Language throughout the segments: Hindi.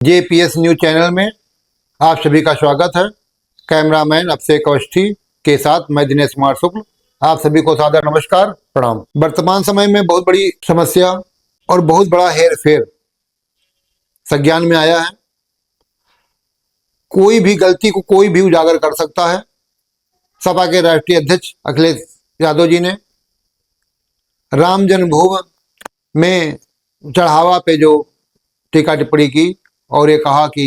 जेपीएस न्यूज चैनल में आप सभी का स्वागत है। कैमरामैन अभिषेक अवस्थी के साथ मैं दिनेश कुमार शुक्ल। आप सभी को सादर नमस्कार, प्रणाम। वर्तमान समय में बहुत बड़ी समस्या और बहुत बड़ा हेर फेर संज्ञान में आया है। कोई भी गलती को कोई भी उजागर कर सकता है। सपा के राष्ट्रीय अध्यक्ष अखिलेश यादव जी ने राम जन्मभूमि में चढ़ावा पे जो टीका टिप्पणी की और ये कहा कि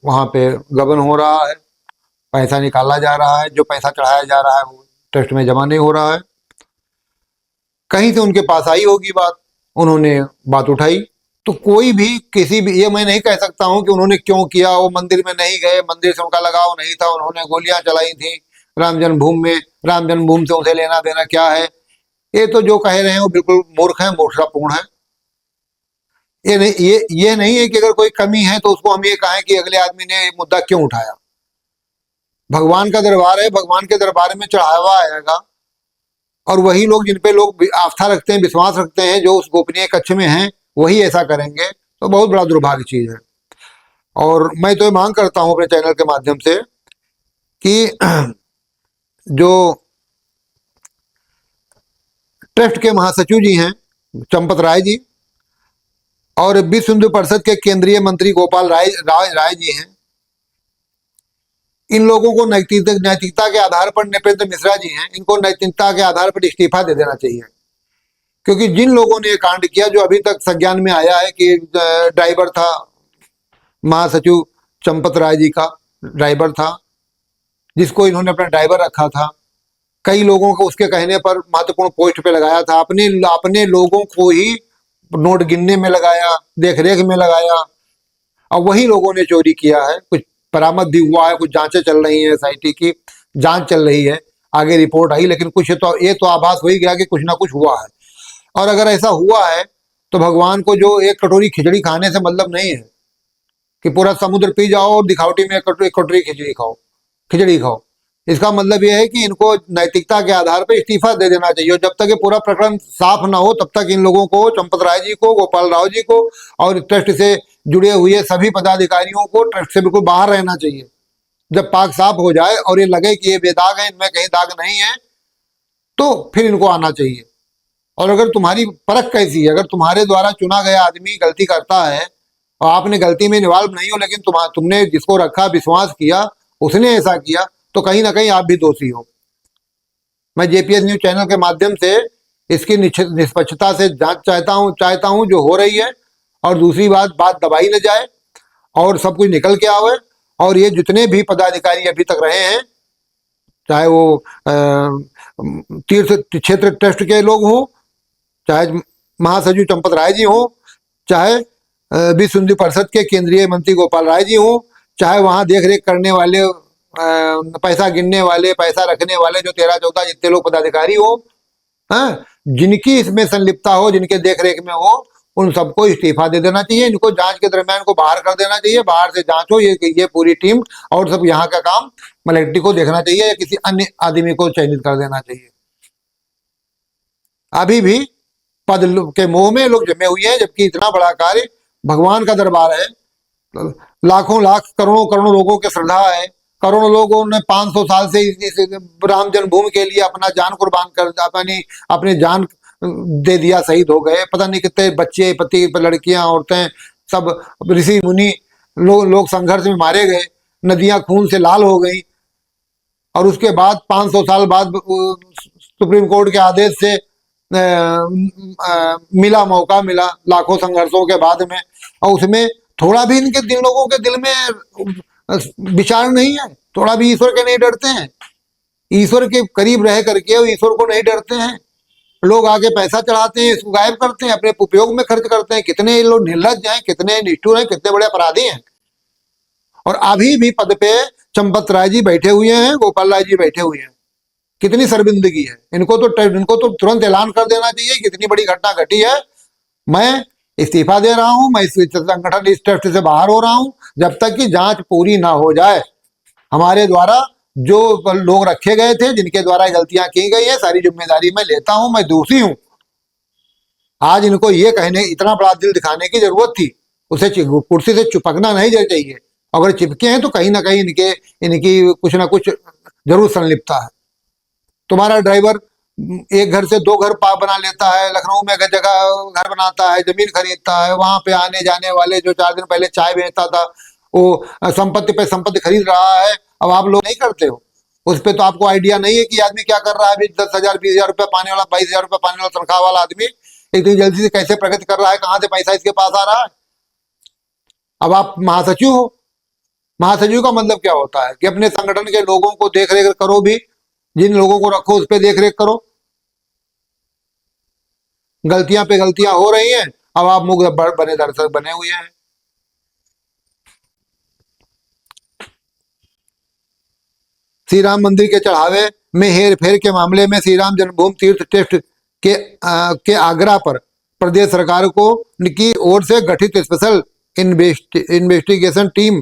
वहाँ पे गबन हो रहा है, पैसा निकाला जा रहा है, जो पैसा चढ़ाया जा रहा है वो ट्रस्ट में जमा नहीं हो रहा है। कहीं से उनके पास आई होगी बात, उन्होंने बात उठाई। तो कोई भी किसी भी, ये मैं नहीं कह सकता हूँ कि उन्होंने क्यों किया, वो मंदिर में नहीं गए, मंदिर से उनका लगाव नहीं था, उन्होंने गोलियां चलाई थी राम जन्मभूमि में, राम जन्मभूमि से उसे लेना देना क्या है। ये तो जो कह रहे हैं वो बिल्कुल मूर्ख है, मूर्खतापूर्ण है। ये नहीं है कि अगर कोई कमी है तो उसको हम ये कहें कि अगले आदमी ने ये मुद्दा क्यों उठाया। भगवान का दरबार है, भगवान के दरबार में चढ़ावा आएगा और वही लोग जिन पे लोग आस्था रखते हैं, विश्वास रखते हैं, जो उस गोपनीय कक्ष में हैं, वही ऐसा करेंगे तो बहुत बड़ा दुर्भाग्य चीज है। और मैं तो ये मांग करता हूं अपने चैनल के माध्यम से कि जो ट्रस्ट के महासचिव जी हैं चंपत राय जी और विश्व हिंदू परिषद के केंद्रीय मंत्री गोपाल राय जी हैं, इन लोगों को नैतिकता के आधार पर, नृपेंद्र मिश्रा जी हैं, इनको नैतिकता के आधार पर इस्तीफा दे देना चाहिए। क्योंकि जिन लोगों ने ये कांड किया, जो अभी तक संज्ञान में आया है कि ड्राइवर था, महासचिव चंपत राय जी का ड्राइवर था, जिसको इन्होंने अपना ड्राइवर रखा था, कई लोगों को उसके कहने पर महत्वपूर्ण पोस्ट पे लगाया था, अपने लोगों को ही नोट गिनने में लगाया, देख रेख में लगाया, और वही लोगों ने चोरी किया है। कुछ बरामद भी हुआ है, कुछ जांचें चल रही हैं, एसआईटी की जांच चल रही है, आगे रिपोर्ट आई, लेकिन कुछ तो ये तो आभास हो ही गया कि कुछ ना कुछ हुआ है। और अगर ऐसा हुआ है तो भगवान को जो एक कटोरी खिचड़ी खाने से मतलब नहीं है कि पूरा समुद्र पी जाओ और दिखावटी में एक कटोरी खिचड़ी खाओ। इसका मतलब यह है कि इनको नैतिकता के आधार पर इस्तीफा दे देना चाहिए। जब तक ये पूरा प्रकरण साफ ना हो तब तक इन लोगों को, चंपत राय जी को, गोपाल राव जी को और ट्रस्ट से जुड़े हुए सभी पदाधिकारियों को ट्रस्ट से बिल्कुल बाहर रहना चाहिए। जब पाक साफ हो जाए और ये लगे कि ये बेदाग है, इनमें कहीं दाग नहीं है, तो फिर इनको आना चाहिए। और अगर तुम्हारी परख कैसी है, अगर तुम्हारे द्वारा चुना गया आदमी गलती करता है और आपने गलती में इन्वॉल्व नहीं हो, लेकिन तुमने जिसको रखा, विश्वास किया, उसने ऐसा किया, तो कहीं ना कहीं आप भी दोषी हो। मैं जेपीएस न्यूज चैनल के माध्यम से इसकी निष्पक्षता से जांच चाहता हूं जो हो रही है। और दूसरी बात दबाई न जाए और सब कुछ निकल के आवे। और ये जितने भी पदाधिकारी अभी तक रहे हैं, चाहे वो तीर्थ क्षेत्र ट्रस्ट के लोग हों, चाहे महासचिव चंपत राय जी हों, चाहे विश्व हिंदू परिषद के केंद्रीय मंत्री गोपाल राय जी हों, चाहे वहां देख रेख करने वाले, पैसा गिनने वाले, पैसा रखने वाले जो 13-14 जितने लोग पदाधिकारी हो, जिनकी इसमें संलिप्तता हो, जिनके देख रेख में हो, उन सबको इस्तीफा दे देना चाहिए। इनको जांच के दरमियान को बाहर कर देना चाहिए, बाहर से जांच हो, ये पूरी टीम और सब यहाँ का काम मलेक्टी को देखना चाहिए या किसी अन्य आदमी को चयनित कर देना चाहिए। अभी भी पद के मोह में लोग जमे हुए हैं, जबकि इतना बड़ा कार्य, भगवान का दरबार है, लाखों लाख करोड़ों करोड़ों लोगों की श्रद्धा है, करोड़ों लोगों ने 500 साल से इस राम जन्मभूमि के लिए अपना जान कुर्बान कर, अपनी जान दे दिया, शहीद हो गए। पता नहीं कितने बच्चे, पति, लड़कियां, औरतें, सब ऋषि मुनि लोग संघर्ष में मारे गए, नदियां खून से लाल हो गई। और उसके बाद 500 साल बाद सुप्रीम कोर्ट के आदेश से मौका मिला, लाखों संघर्षों के बाद में, और उसमें थोड़ा भी इनके लोगों के दिल में विचार नहीं है, थोड़ा भी ईश्वर के नहीं डरते हैं, ईश्वर के करीब रह करके और ईश्वर को नहीं डरते हैं। लोग आगे पैसा चढ़ाते हैं, इसको गायब करते हैं, अपने उपयोग में खर्च करते हैं। कितने लोग निर्लज्ज हैं, कितने निष्ठुर हैं, कितने बड़े अपराधी हैं। और अभी भी पद पे चंपत राय जी बैठे हुए हैं, गोपाल राय जी बैठे हुए हैं। कितनी शर्मिंदगी है। इनको तो तुरंत ऐलान कर देना चाहिए कि इतनी बड़ी घटना घटी है, मैं इस्तीफा दे रहा हूं, मैं इस संगठन, इस ट्रस्ट से बाहर हो रहा हूं, जब तक कि जांच पूरी ना हो जाए। हमारे द्वारा जो लोग रखे गए थे, जिनके द्वारा गलतियां की गई है, सारी जिम्मेदारी मैं लेता हूं, मैं दोषी हूं। आज इनको ये कहने, इतना बड़ा दिल दिखाने की जरूरत थी उसे कुर्सी से चिपकना नहीं चाहिए। अगर चिपके हैं तो कहीं ना कहीं इनकी कुछ ना कुछ जरूर संलिप्तता है। तुम्हारा ड्राइवर एक घर से 2 घर बना लेता है, लखनऊ में जगह घर बनाता है, जमीन खरीदता है, वहां पे आने जाने वाले जो 4 दिन पहले चाय बेचता था वो संपत्ति पे संपत्ति खरीद रहा है। अब आप लोग नहीं करते हो, उस पर तो आपको आइडिया नहीं है कि आदमी क्या कर रहा है। अभी 10,000 20,000 रुपये पाने वाला, 22,000 रुपये पाने वाला तनख्वाह वाला आदमी इतनी जल्दी से कैसे प्रगति कर रहा है, कहाँ से पैसा इसके पास आ रहा है। अब आप महासचिव हो, महासचिव का मतलब क्या होता है कि अपने संगठन के लोगों को देख रेख करो, भी जिन लोगों को रखो उस पर देख रेख करो। गलतियां पे गलतियां हो रही हैं, अब आप मुग्ध बने दर्शक बने हुए हैं। श्री राम मंदिर के चढ़ावे में हेर फेर के मामले में श्री राम जन्मभूमि तीर्थ ट्रस्ट के आग्रह पर प्रदेश सरकार को की ओर से गठित स्पेशल इन्वेस्टिगेशन टीम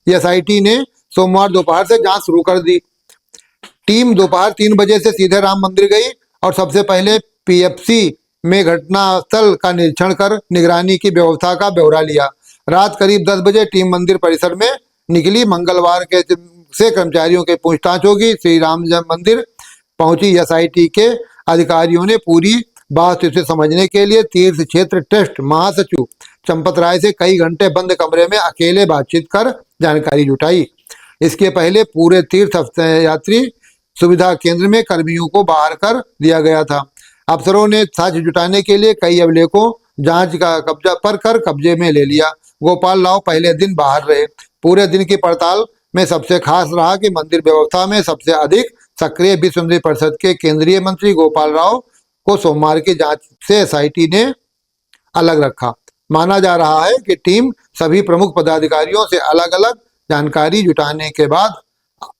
एसआईटी ने सोमवार दोपहर से जांच शुरू कर दी। टीम दोपहर 3 बजे से सीधे राम मंदिर गई और सबसे पहले पीएफसी में घटनास्थल का निरीक्षण कर निगरानी की व्यवस्था का ब्यौरा लिया। रात करीब 10 बजे टीम मंदिर परिसर में निकली। मंगलवार के से कर्मचारियों के पूछताछ होगी। श्री राम मंदिर पहुंची एसआईटी के अधिकारियों ने पूरी बात से समझने के लिए तीर्थ क्षेत्र ट्रस्ट महासचिव चंपत राय से कई घंटे बंद कमरे में अकेले बातचीत कर जानकारी जुटाई। इसके पहले पूरे तीर्थ यात्री सुविधा केंद्र में कर्मियों को बाहर कर दिया गया था। अफसरों ने साक्ष्य जुटाने के लिए कई अभिलेखों जांच का कब्जे में ले लिया। गोपाल राव पहले दिन बाहर रहे। पूरे दिन की पड़ताल में सबसे खास रहा कि मंदिर व्यवस्था में सबसे अधिक सक्रिय विश्व हिंदू परिषद के केंद्रीय मंत्री गोपाल राव को सोमवार की जांच से एसआईटी ने अलग रखा। माना जा रहा है कि टीम सभी प्रमुख पदाधिकारियों से अलग अलग जानकारी जुटाने के बाद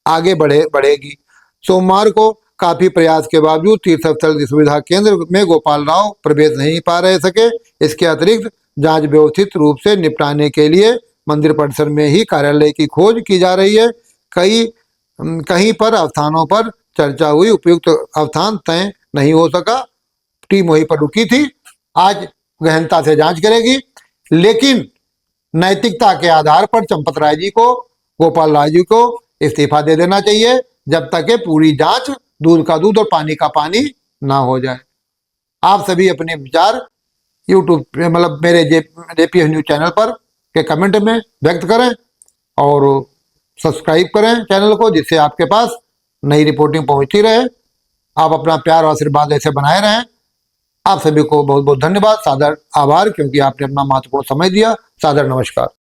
आगे बढ़ेगी। सोमवार को काफी प्रयास के बावजूद तीर्थस्थल की सुविधा केंद्र में गोपाल राव प्रवेश नहीं पा सके। इसके अतिरिक्त जांच व्यवस्थित रूप से निपटाने के लिए मंदिर परिसर में ही कार्यालय की खोज की जा रही है। कहीं पर स्थानों पर चर्चा हुई, उपयुक्त स्थान तय नहीं हो सका। टीम वहीं पर रुकी थी। आज गहनता से जांच करेगी, लेकिन नैतिकता के आधार पर चंपत राय जी को, गोपाल राय जी को इस्तीफा दे देना चाहिए जब तक ये पूरी जांच दूध का दूध और पानी का पानी ना हो जाए। आप सभी अपने विचार यूट्यूब मतलब मेरे जेपीएस न्यूज चैनल पर के कमेंट में व्यक्त करें और सब्सक्राइब करें चैनल को, जिससे आपके पास नई रिपोर्टिंग पहुंचती रहे। आप अपना प्यार और आशीर्वाद ऐसे बनाए रहें। आप सभी को बहुत बहुत धन्यवाद, सादर आभार, क्योंकि आपने अपना महत्वपूर्ण समय दिया। सादर नमस्कार।